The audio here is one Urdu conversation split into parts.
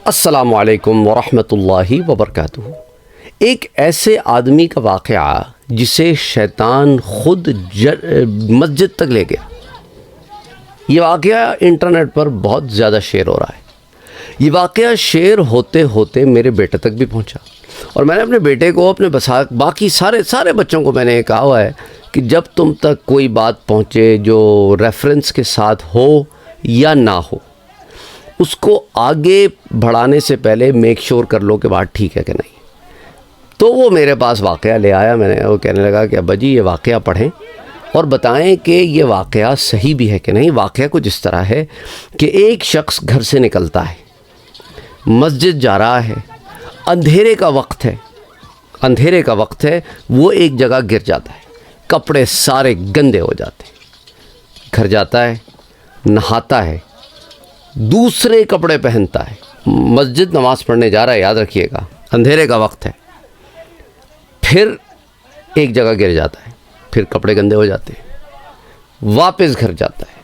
السلام علیکم ورحمۃ اللہ وبرکاتہ۔ ایک ایسے آدمی کا واقعہ جسے شیطان خود مسجد تک لے گیا۔ یہ واقعہ انٹرنیٹ پر بہت زیادہ شیئر ہو رہا ہے۔ یہ واقعہ شیئر ہوتے ہوتے میرے بیٹے تک بھی پہنچا، اور میں نے اپنے بیٹے کو، اپنے باقی سارے بچوں کو میں نے یہ کہا ہوا ہے کہ جب تم تک کوئی بات پہنچے جو ریفرنس کے ساتھ ہو یا نہ ہو، اس کو آگے بڑھانے سے پہلے میک شور کر لو کہ بات ٹھیک ہے کہ نہیں۔ تو وہ میرے پاس واقعہ لے آیا، میں نے وہ کہنے لگا کہ ابا جی یہ واقعہ پڑھیں اور بتائیں کہ یہ واقعہ صحیح بھی ہے کہ نہیں۔ واقعہ کچھ اس طرح ہے کہ ایک شخص گھر سے نکلتا ہے، مسجد جا رہا ہے، اندھیرے کا وقت ہے، وہ ایک جگہ گر جاتا ہے، کپڑے سارے گندے ہو جاتے ہیں، گھر جاتا ہے، نہاتا ہے، دوسرے کپڑے پہنتا ہے، مسجد نماز پڑھنے جا رہا ہے، یاد رکھیے گا اندھیرے کا وقت ہے، پھر ایک جگہ گر جاتا ہے، پھر کپڑے گندے ہو جاتے ہیں، واپس گھر جاتا ہے،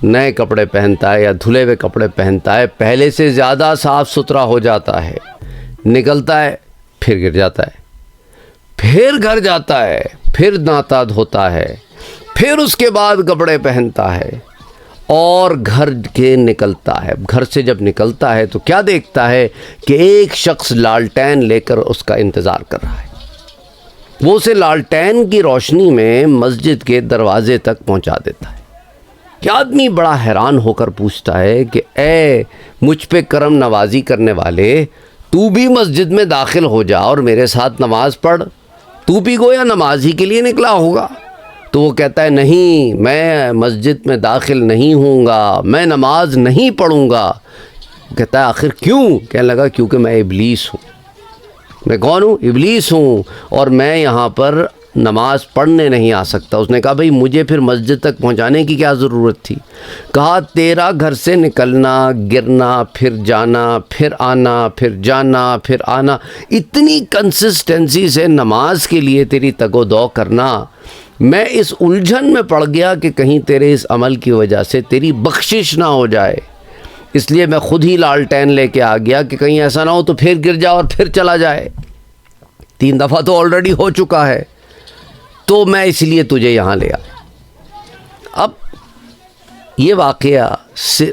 نئے کپڑے پہنتا ہے یا دھلے ہوئے کپڑے پہنتا ہے، پہلے سے زیادہ صاف ستھرا ہو جاتا ہے، نکلتا ہے، پھر گر جاتا ہے، پھر گھر جاتا ہے، پھر نہاتا دھوتا ہے، پھر اس کے بعد کپڑے پہنتا ہے اور گھر کے نکلتا ہے۔ گھر سے جب نکلتا ہے تو کیا دیکھتا ہے کہ ایک شخص لالٹین لے کر اس کا انتظار کر رہا ہے۔ وہ اسے لالٹین کی روشنی میں مسجد کے دروازے تک پہنچا دیتا ہے۔ کہ آدمی بڑا حیران ہو کر پوچھتا ہے کہ اے مجھ پہ کرم نوازی کرنے والے، تو بھی مسجد میں داخل ہو جا اور میرے ساتھ نماز پڑھ، تو بھی گویا نماز ہی کے لیے نکلا ہوگا۔ تو وہ کہتا ہے نہیں، میں مسجد میں داخل نہیں ہوں گا، میں نماز نہیں پڑھوں گا۔ کہتا ہے آخر کیوں؟ کہنے لگا کیونکہ میں ابلیس ہوں۔ میں کون ہوں؟ ابلیس ہوں، اور میں یہاں پر نماز پڑھنے نہیں آ سکتا۔ اس نے کہا بھئی مجھے پھر مسجد تک پہنچانے کی کیا ضرورت تھی؟ کہا تیرا گھر سے نکلنا، گرنا، پھر جانا، پھر آنا، پھر جانا، پھر آنا، اتنی کنسسٹنسی سے نماز کے لیے تیری تگ و دو کرنا، میں اس الجھن میں پڑ گیا کہ کہیں تیرے اس عمل کی وجہ سے تیری بخشش نہ ہو جائے، اس لیے میں خود ہی لالٹین لے کے آ گیا کہ کہیں ایسا نہ ہو تو پھر گر جا اور پھر چلا جائے۔ 3 دفعہ تو آلریڈی ہو چکا ہے، تو میں اس لیے تجھے یہاں لے آیا۔ اب یہ واقعہ،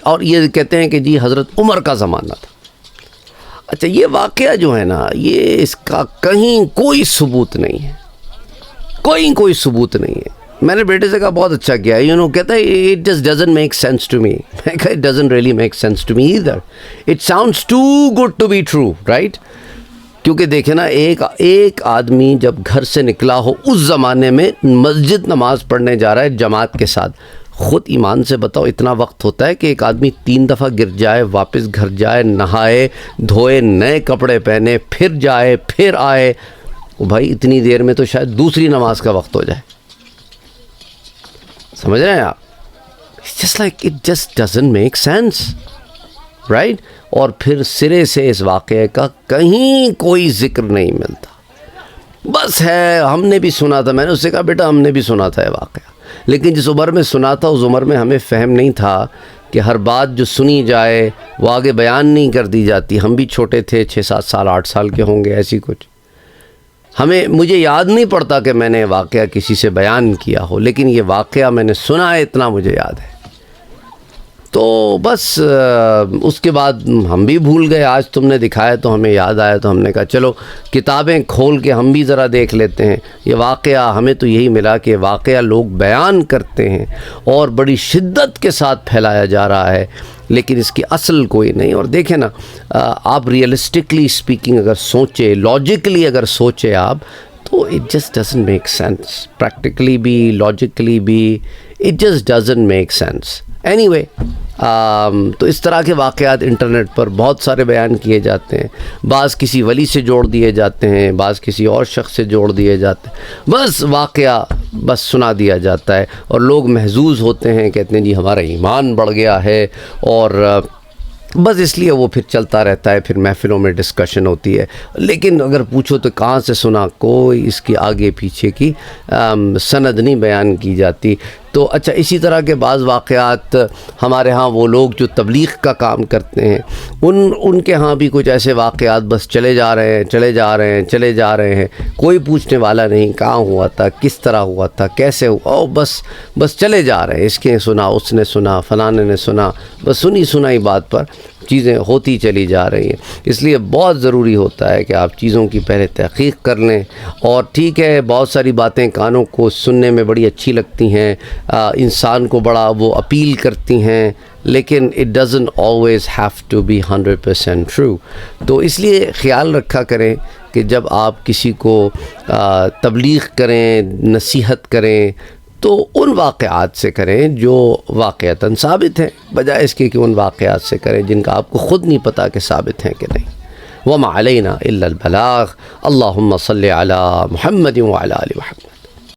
اور یہ کہتے ہیں کہ جی حضرت عمر کا زمانہ تھا۔ اچھا، یہ واقعہ جو ہے نا، یہ اس کا کہیں کوئی ثبوت نہیں ہے، کوئی ثبوت نہیں ہے۔ میں نے بیٹے سے کہا بہت اچھا کیا، کہتا ہے it just doesn't make sense to me۔ میں کہا it doesn't really make sense to me either, it sounds too good to be true, right؟ کیونکہ دیکھیں نا، ایک آدمی جب گھر سے نکلا ہو اس زمانے میں، مسجد نماز پڑھنے جا رہا ہے جماعت کے ساتھ، خود ایمان سے بتاؤ اتنا وقت ہوتا ہے کہ ایک آدمی 3 دفعہ گر جائے، واپس گھر جائے، نہائے دھوئے، نئے کپڑے پہنے، پھر جائے، پھر آئے؟ بھائی اتنی دیر میں تو شاید دوسری نماز کا وقت ہو جائے۔ سمجھ رہے ہیں آپ؟ it just doesn't make sense, right؟ اور پھر سرے سے اس واقعے کا کہیں کوئی ذکر نہیں ملتا۔ بس ہے، ہم نے بھی سنا تھا، میں نے اس سے کہا بیٹا ہم نے بھی سنا تھا یہ واقعہ، لیکن جس عمر میں سنا تھا اس عمر میں ہمیں فہم نہیں تھا کہ ہر بات جو سنی جائے وہ آگے بیان نہیں کر دی جاتی۔ ہم بھی چھوٹے تھے، 6-7 سال 8 سال کے ہوں گے، ایسی کچھ۔ مجھے یاد نہیں پڑتا کہ میں نے واقعہ کسی سے بیان کیا ہو، لیکن یہ واقعہ میں نے سنا ہے، اتنا مجھے یاد ہے۔ تو بس اس کے بعد ہم بھی بھول گئے۔ آج تم نے دکھایا تو ہمیں یاد آیا، تو ہم نے کہا چلو کتابیں کھول کے ہم بھی ذرا دیکھ لیتے ہیں یہ واقعہ۔ ہمیں تو یہی ملا کہ واقعہ لوگ بیان کرتے ہیں اور بڑی شدت کے ساتھ پھیلایا جا رہا ہے، لیکن اس کی اصل کوئی نہیں۔ اور دیکھیں نا، آپ ریئلسٹکلی اسپیکنگ اگر سوچیں، لاجکلی اگر سوچیں آپ، تو it just doesn't make sense, practically بھی، لاجکلی بھی، it just doesn't make sense. Any way, تو اس طرح کے واقعات انٹرنیٹ پر بہت سارے بیان کیے جاتے ہیں، بعض کسی ولی سے جوڑ دیے جاتے ہیں، بعض کسی اور شخص سے جوڑ دیے جاتے ہیں، بس واقعہ بس سنا دیا جاتا ہے، اور لوگ محظوظ ہوتے ہیں، کہتے ہیں جی ہمارا ایمان بڑھ گیا ہے، اور بس اس لیے وہ پھر چلتا رہتا ہے، پھر محفلوں میں ڈسکشن ہوتی ہے۔ لیکن اگر پوچھو تو کہاں سے سنا، کوئی اس کی آگے پیچھے کی سند نہیں بیان کی جاتی۔ تو اچھا اسی طرح کے بعض واقعات ہمارے ہاں وہ لوگ جو تبلیغ کا کام کرتے ہیں ان کے ہاں بھی کچھ ایسے واقعات بس چلے جا رہے ہیں، کوئی پوچھنے والا نہیں کہاں ہوا تھا، کس طرح ہوا تھا، کیسے ہوا، بس چلے جا رہے ہیں، اس نے سنا، اس نے سنا، فلانے نے سنا، بس سنائی بات پر چیزیں ہوتی چلی جا رہی ہیں۔ اس لیے بہت ضروری ہوتا ہے کہ آپ چیزوں کی پہلے تحقیق کر لیں۔ اور ٹھیک ہے بہت ساری باتیں کانوں کو سننے میں بڑی اچھی لگتی ہیں، انسان کو بڑا وہ اپیل کرتی ہیں، لیکن it doesn't always have to be 100% true۔ تو اس لیے خیال رکھا کریں کہ جب آپ کسی کو تبلیغ کریں، نصیحت کریں، تو ان واقعات سے کریں جو واقعتاً ثابت ہیں، بجائے اس کے کہ ان واقعات سے کریں جن کا آپ کو خود نہیں پتہ کہ ثابت ہیں کہ نہیں۔ وما علینا الا البلاغ۔ اللہم صلی علی محمد وعلی آل محمد۔